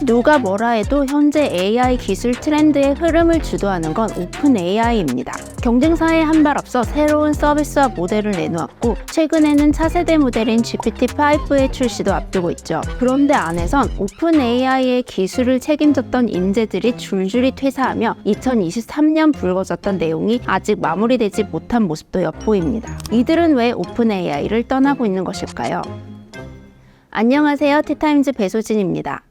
누가 뭐라 해도 현재 AI 기술 트렌드의 흐름을 주도하는 건 오픈 AI입니다. 경쟁사에 한 발 앞서 새로운 서비스와 모델을 내놓았고, 최근에는 차세대 모델인 GPT-5의 출시도 앞두고 있죠. 그런데 안에선 오픈 AI의 기술을 책임졌던 인재들이 줄줄이 퇴사하며 2023년 불거졌던 내용이 아직 마무리되지 못한 모습도 엿보입니다. 이들은 왜 오픈 AI를 떠나고 있는 것일까요? 안녕하세요. 티타임즈 배소진입니다.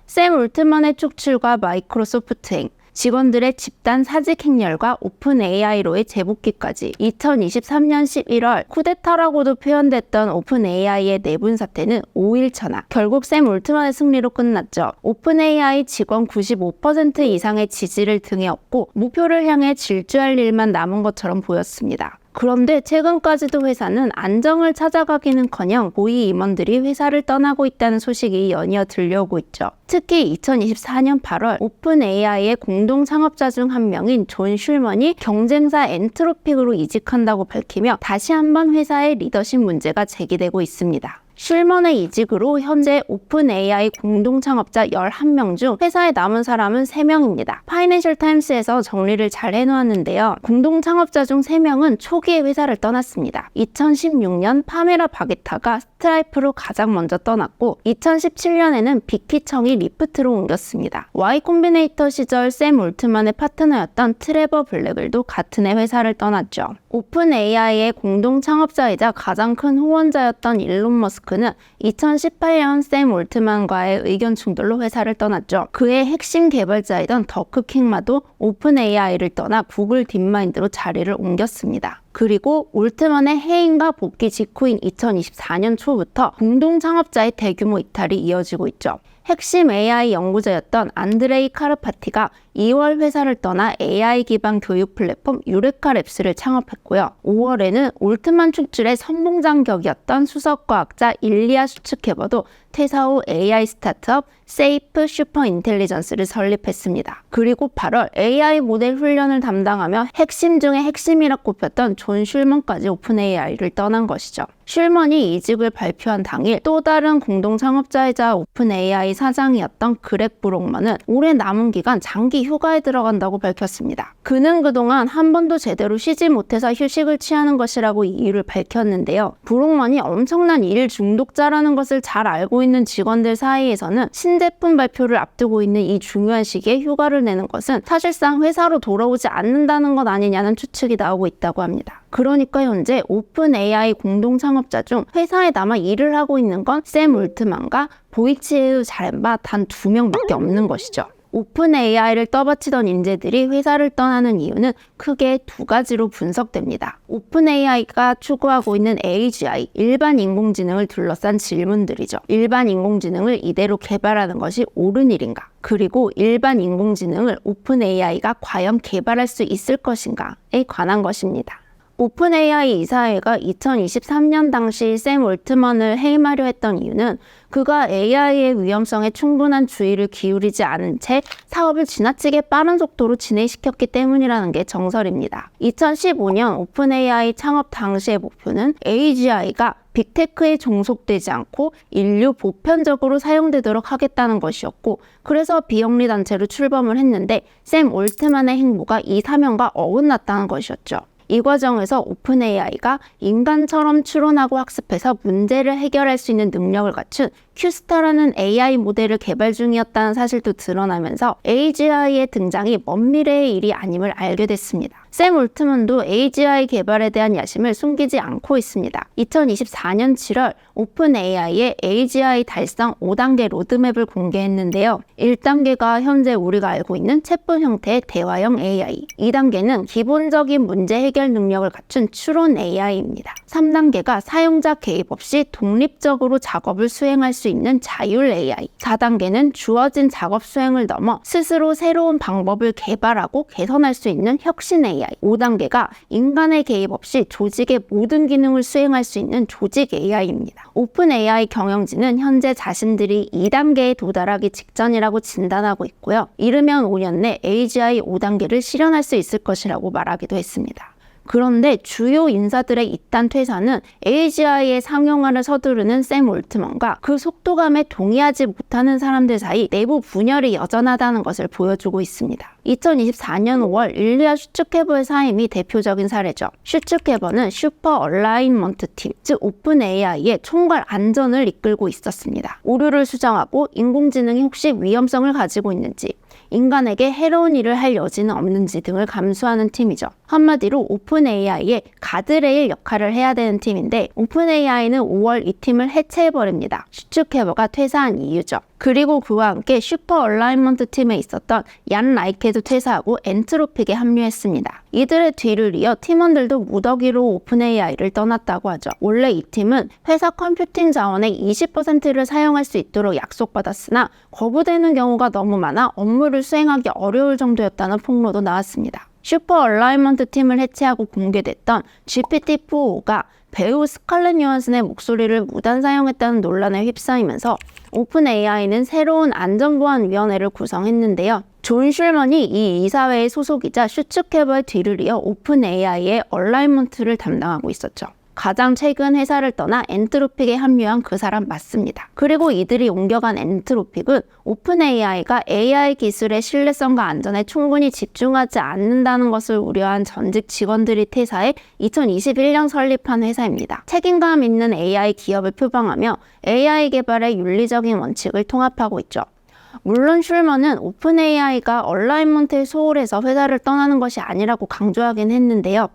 샘 올트먼의 축출과 마이크로소프트 행, 직원들의 집단 사직 행렬과 오픈 AI로의 재복귀까지 2023년 11월 쿠데타라고도 표현됐던 오픈 AI의 내분 사태는 5일차나 결국 샘 올트먼의 승리로 끝났죠. 오픈 AI 직원 95% 이상의 지지를 등에 업고 목표를 향해 질주할 일만 남은 것처럼 보였습니다. 그런데 최근까지도 회사는 안정을 찾아가기는커녕 고위 임원들이 회사를 떠나고 있다는 소식이 연이어 들려오고 있죠. 특히 2024년 8월 오픈 AI의 공동 창업자 중 한 명인 존 슐먼이 경쟁사 엔트로픽으로 이직한다고 밝히며 다시 한번 회사의 리더십 문제가 제기되고 있습니다. 슐먼의 이직으로 현재 오픈 AI 공동 창업자 11명 중 회사에 남은 사람은 3명입니다. 파이낸셜 타임스에서 정리를 잘 해놓았는데요. 공동 창업자 중 3명은 초기에 회사를 떠났습니다. 2016년 파메라 바게타가 스트라이프로 가장 먼저 떠났고, 2017년에는 빅키청이 리프트로 옮겼습니다. Y 콤비네이터 시절 샘 올트만의 파트너였던 트레버 블랙을도 같은 해 회사를 떠났죠. 오픈 AI의 공동 창업자이자 가장 큰 후원자였던 일론 머스크는 2018년 샘 올트만과의 의견 충돌로 회사를 떠났죠. 그의 핵심 개발자이던 더크 킹마도 오픈 AI를 떠나 구글 딥마인드로 자리를 옮겼습니다. 그리고 올트먼의 해임과 복귀 직후인 2024년 초부터 공동 창업자의 대규모 이탈이 이어지고 있죠. 핵심 AI 연구자였던 안드레이 카르파티가 2월 회사를 떠나 AI 기반 교육 플랫폼 유레카랩스를 창업했고요. 5월에는 올트만 축출의 선봉장 격이었던 수석과학자 일리아 슈츠케버도 퇴사 후 AI 스타트업 세이프 슈퍼 인텔리전스를 설립했습니다. 그리고 8월 AI 모델 훈련을 담당하며 핵심 중의 핵심이라 꼽혔던 존 슐먼까지 오픈 AI를 떠난 것이죠. 슐먼이 이직을 발표한 당일 또 다른 공동 창업자이자 오픈 AI 사장이었던 그렉 브록먼은 올해 남은 기간 장기 휴가에 들어간다고 밝혔습니다. 그는 그동안 한 번도 제대로 쉬지 못해서 휴식을 취하는 것이라고 이유를 밝혔는데요. 브록먼이 엄청난 일 중독자라는 것을 잘 알고 있는 직원들 사이에서는 신제품 발표를 앞두고 있는 이 중요한 시기에 휴가를 내는 것은 사실상 회사로 돌아오지 않는다는 것 아니냐는 추측이 나오고 있다고 합니다. 그러니까 현재 오픈 AI 공동 창업자 중 회사에 남아 일을 하고 있는 건 샘 올트만과 보이치에흐 자렌바 단 2명밖에 없는 것이죠. 오픈 AI를 떠받치던 인재들이 회사를 떠나는 이유는 크게 2가지로 분석됩니다. 오픈 AI가 추구하고 있는 AGI, 일반 인공지능을 둘러싼 질문들이죠. 일반 인공지능을 이대로 개발하는 것이 옳은 일인가? 그리고 일반 인공지능을 오픈 AI가 과연 개발할 수 있을 것인가에 관한 것입니다. 오픈 AI 이사회가 2023년 당시 샘 올트먼을 해임하려 했던 이유는 그가 AI의 위험성에 충분한 주의를 기울이지 않은 채 사업을 지나치게 빠른 속도로 진행시켰기 때문이라는 게 정설입니다. 2015년 오픈 AI 창업 당시의 목표는 AGI가 빅테크에 종속되지 않고 인류 보편적으로 사용되도록 하겠다는 것이었고, 그래서 비영리 단체로 출범을 했는데 샘 올트만의 행보가 이 사명과 어긋났다는 것이었죠. 이 과정에서 오픈 AI가 인간처럼 추론하고 학습해서 문제를 해결할 수 있는 능력을 갖춘 큐스타라는 AI 모델을 개발 중이었다는 사실도 드러나면서 AGI의 등장이 먼 미래의 일이 아님을 알게 됐습니다. 샘 올트먼도 AGI 개발에 대한 야심을 숨기지 않고 있습니다. 2024년 7월 오픈 AI의 AGI 달성 5단계 로드맵을 공개했는데요. 1단계가 현재 우리가 알고 있는 챗봇 형태의 대화형 AI, 2단계는 기본적인 문제 해결 능력을 갖춘 추론 AI입니다. 3단계가 사용자 개입 없이 독립적으로 작업을 수행할 수 있는 자율 AI, 4단계는 주어진 작업 수행을 넘어 스스로 새로운 방법을 개발하고 개선할 수 있는 혁신 AI, 5단계가 인간의 개입 없이 조직의 모든 기능을 수행할 수 있는 조직 AI입니다. 오픈 AI 경영진은 현재 자신들이 2단계에 도달하기 직전이라고 진단하고 있고요. 이르면 5년 내 AGI 5단계를 실현할 수 있을 것이라고 말하기도 했습니다. 그런데 주요 인사들의 이딴 퇴사는 AGI의 상용화를 서두르는 샘 올트먼과 그 속도감에 동의하지 못하는 사람들 사이 내부 분열이 여전하다는 것을 보여주고 있습니다. 2024년 5월 일리아 슈츠케버의 사임이 대표적인 사례죠. 슈츠케버는 슈퍼 얼라인먼트 팀, 즉 오픈 AI의 총괄 안전을 이끌고 있었습니다. 오류를 수정하고 인공지능이 혹시 위험성을 가지고 있는지, 인간에게 해로운 일을 할 여지는 없는지 등을 감수하는 팀이죠. 한마디로 오픈 AI의 가드레일 역할을 해야 되는 팀인데, 오픈 AI는 5월 이 팀을 해체해버립니다. 슈츠케버가 퇴사한 이유죠. 그리고 그와 함께 슈퍼 얼라인먼트 팀에 있었던 얀 라이케도 퇴사하고 엔트로픽에 합류했습니다. 이들의 뒤를 이어 팀원들도 무더기로 오픈 AI를 떠났다고 하죠. 원래 이 팀은 회사 컴퓨팅 자원의 20%를 사용할 수 있도록 약속받았으나 거부되는 경우가 너무 많아 업무를 수행하기 어려울 정도였다는 폭로도 나왔습니다. 슈퍼 얼라인먼트 팀을 해체하고 공개됐던 GPT-4o가 배우 스칼렛 요한슨의 목소리를 무단 사용했다는 논란에 휩싸이면서 오픈 AI는 새로운 안전보안위원회를 구성했는데요. 존 슐먼이 이 이사회의 소속이자 슈츠케버의 뒤를 이어 오픈 AI의 얼라인먼트를 담당하고 있었죠. 가장 최근 회사를 떠나 엔트로픽에 합류한 그 사람 맞습니다. 그리고 이들이 옮겨간 엔트로픽은 오픈 AI가 AI 기술의 신뢰성과 안전에 충분히 집중하지 않는다는 것을 우려한 전직 직원들이 퇴사해 2021년 설립한 회사입니다. 책임감 있는 AI 기업을 표방하며 AI 개발의 윤리적인 원칙을 통합하고 있죠. 물론 슐먼은 오픈 AI가 얼라인먼트에 소홀해서 회사를 떠나는 것이 아니라고 강조하긴 했는데요.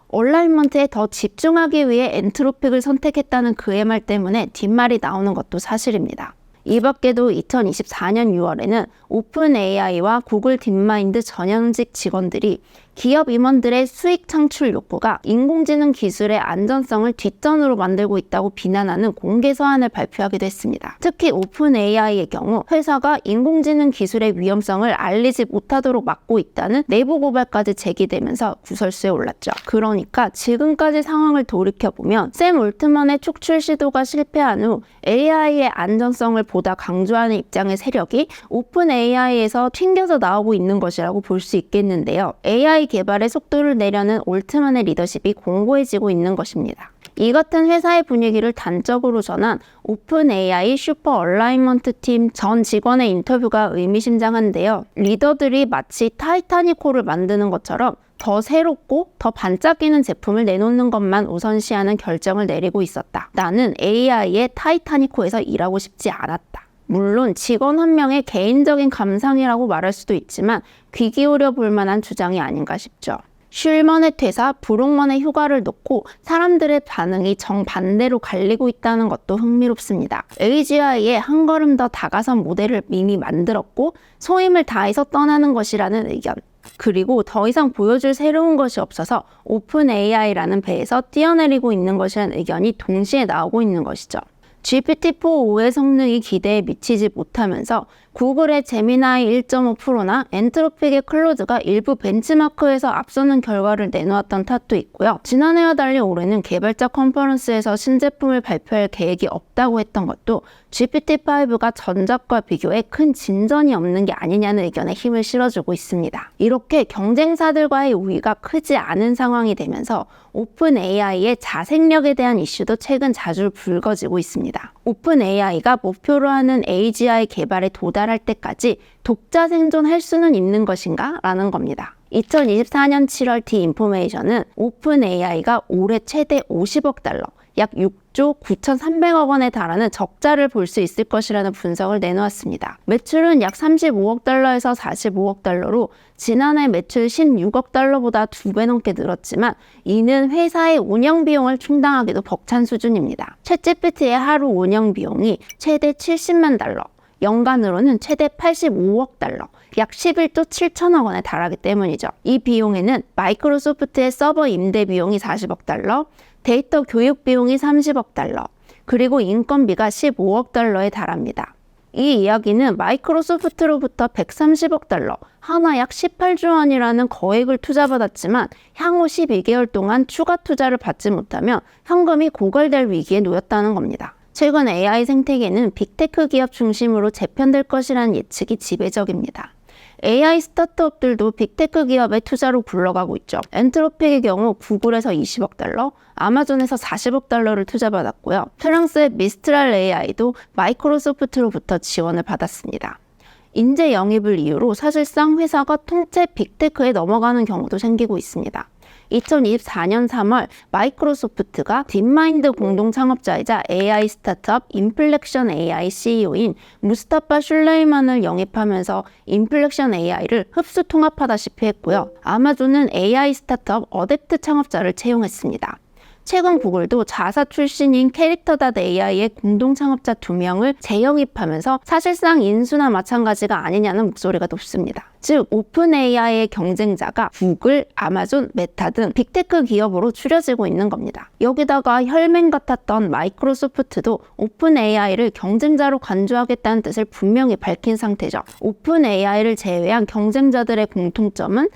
얼라인먼트에 더 집중하기 위해 엔트로픽을 선택했다는 그의 말 때문에 뒷말이 나오는 것도 사실입니다. 이 밖에도 2024년 6월에는 오픈 AI와 구글 딥마인드 전현직 직원들이 기업 임원들의 수익 창출 욕구가 인공지능 기술의 안전성을 뒷전으로 만들고 있다고 비난하는 공개 서한을 발표하기도 했습니다. 특히 오픈 AI의 경우 회사가 인공지능 기술의 위험성을 알리지 못하도록 막고 있다는 내부 고발까지 제기되면서 구설수에 올랐죠. 그러니까 지금까지 상황을 돌이켜보면 샘 올트먼의 축출 시도가 실패한 후 AI의 안전성을 보다 강조하는 입장의 세력이 오픈 AI에서 튕겨져 나오고 있는 것이라고 볼 수 있겠는데요. AI 개발의 속도를 내려는 올트먼의 리더십이 공고해지고 있는 것입니다. 이 같은 회사의 분위기를 단적으로 전한 오픈 AI 슈퍼 얼라인먼트 팀 전 직원의 인터뷰가 의미심장한데요. 리더들이 마치 타이타닉호를 만드는 것처럼 더 새롭고 더 반짝이는 제품을 내놓는 것만 우선시하는 결정을 내리고 있었다. 나는 AI의 타이타닉호에서 일하고 싶지 않았다. 물론 직원 한 명의 개인적인 감상이라고 말할 수도 있지만 귀 기울여 볼 만한 주장이 아닌가 싶죠. 슐먼의 퇴사, 브록먼의 휴가를 놓고 사람들의 반응이 정반대로 갈리고 있다는 것도 흥미롭습니다. AGI에 한 걸음 더 다가선 모델을 이미 만들었고 소임을 다해서 떠나는 것이라는 의견, 그리고 더 이상 보여줄 새로운 것이 없어서 오픈 AI라는 배에서 뛰어내리고 있는 것이라는 의견이 동시에 나오고 있는 것이죠. GPT-4o의 성능이 기대에 미치지 못하면서 구글의 제미나이 1.5%나 엔트로픽의 클로드가 일부 벤치마크에서 앞서는 결과를 내놓았던 탓도 있고요. 지난해와 달리 올해는 개발자 컨퍼런스에서 신제품을 발표할 계획이 없다고 했던 것도 GPT-5가 전작과 비교해 큰 진전이 없는 게 아니냐는 의견에 힘을 실어주고 있습니다. 이렇게 경쟁사들과의 우위가 크지 않은 상황이 되면서 오픈 AI의 자생력에 대한 이슈도 최근 자주 불거지고 있습니다. 오픈 AI가 목표로 하는 AGI 개발에 도달할 때까지 독자 생존할 수는 있는 것인가? 라는 겁니다. 2024년 7월 디인포메이션은 오픈 AI가 올해 최대 50억 달러, 약 6조 9,300억 원에 달하는 적자를 볼 수 있을 것이라는 분석을 내놓았습니다. 매출은 약 35억 달러에서 45억 달러로 지난해 매출 16억 달러보다 2배 넘게 늘었지만 이는 회사의 운영 비용을 충당하기도 벅찬 수준입니다. 챗GPT의 하루 운영 비용이 최대 70만 달러, 연간으로는 최대 85억 달러, 약 11조 7천억 원에 달하기 때문이죠. 이 비용에는 마이크로소프트의 서버 임대 비용이 40억 달러, 데이터 교육 비용이 30억 달러, 그리고 인건비가 15억 달러에 달합니다. 이 이야기는 마이크로소프트로부터 130억 달러, 하나 약 18조 원이라는 거액을 투자받았지만 향후 12개월 동안 추가 투자를 받지 못하면 현금이 고갈될 위기에 놓였다는 겁니다. 최근 AI 생태계는 빅테크 기업 중심으로 재편될 것이라는 예측이 지배적입니다. AI 스타트업들도 빅테크 기업의 투자로 굴러가고 있죠. 엔트로픽의 경우 구글에서 20억 달러, 아마존에서 40억 달러를 투자받았고요. 프랑스의 미스트랄 AI도 마이크로소프트로부터 지원을 받았습니다. 인재 영입을 이유로 사실상 회사가 통째 빅테크에 넘어가는 경우도 생기고 있습니다. 2024년 3월 마이크로소프트가 딥마인드 공동 창업자이자 AI 스타트업 인플렉션 AI CEO인 무스타파 슐레이만을 영입하면서 인플렉션 AI를 흡수 통합하다시피 했고요. 아마존은 AI 스타트업 어댑트 창업자를 채용했습니다. 최근 구글도 자사 출신인 캐릭터.AI의 공동 창업자 2명을 재영입하면서 사실상 인수나 마찬가지가 아니냐는 목소리가 높습니다. 즉 오픈 AI의 경쟁자가 구글, 아마존, 메타 등 빅테크 기업으로 추려지고 있는 겁니다. 여기다가 혈맹 같았던 마이크로소프트도 오픈 AI를 경쟁자로 간주하겠다는 뜻을 분명히 밝힌 상태죠. 오픈 AI를 제외한 경쟁자들의 공통점은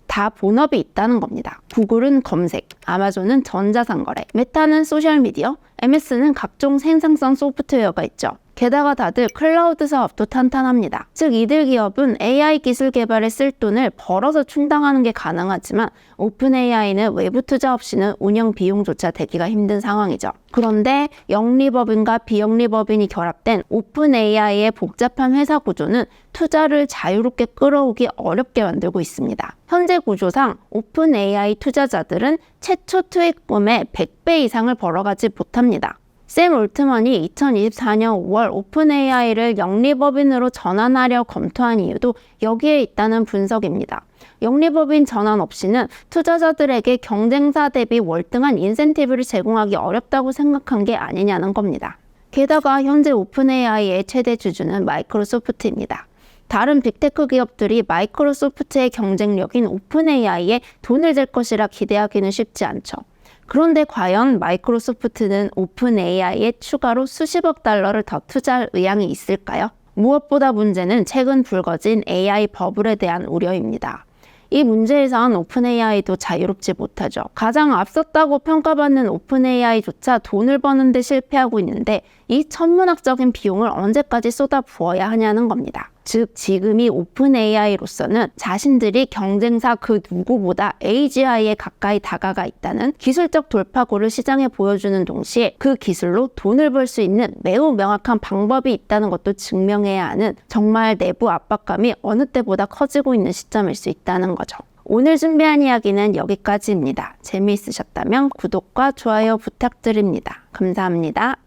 다 본업이 있다는 겁니다. 구글은 검색, 아마존은 전자상거래, 메타는 소셜미디어, MS는 각종 생산성 소프트웨어가 있죠. 게다가 다들 클라우드 사업도 탄탄합니다. 즉 이들 기업은 AI 기술 개발에 쓸 돈을 벌어서 충당하는 게 가능하지만 오픈 AI는 외부 투자 없이는 운영 비용조차 대기가 힘든 상황이죠. 그런데 영리법인과 비영리법인이 결합된 오픈 AI의 복잡한 회사 구조는 투자를 자유롭게 끌어오기 어렵게 만들고 있습니다. 현재 구조상 오픈 AI 투자자들은 최초 투입금의 100배 이상을 벌어가지 못합니다. 샘 올트먼이 2024년 5월 오픈 AI를 영리법인으로 전환하려 검토한 이유도 여기에 있다는 분석입니다. 영리법인 전환 없이는 투자자들에게 경쟁사 대비 월등한 인센티브를 제공하기 어렵다고 생각한 게 아니냐는 겁니다. 게다가 현재 오픈 AI의 최대 주주는 마이크로소프트입니다. 다른 빅테크 기업들이 마이크로소프트의 경쟁력인 오픈 AI에 돈을 댈 것이라 기대하기는 쉽지 않죠. 그런데 과연 마이크로소프트는 오픈 AI에 추가로 수십억 달러를 더 투자할 의향이 있을까요? 무엇보다 문제는 최근 불거진 AI 버블에 대한 우려입니다. 이 문제에선 오픈 AI도 자유롭지 못하죠. 가장 앞섰다고 평가받는 오픈 AI조차 돈을 버는 데 실패하고 있는데 이 천문학적인 비용을 언제까지 쏟아부어야 하냐는 겁니다. 즉 지금이 오픈 AI로서는 자신들이 경쟁사 그 누구보다 AGI에 가까이 다가가 있다는 기술적 돌파구를 시장에 보여주는 동시에 그 기술로 돈을 벌 수 있는 매우 명확한 방법이 있다는 것도 증명해야 하는 정말 내부 압박감이 어느 때보다 커지고 있는 시점일 수 있다는 거죠. 오늘 준비한 이야기는 여기까지입니다. 재미있으셨다면 구독과 좋아요 부탁드립니다. 감사합니다.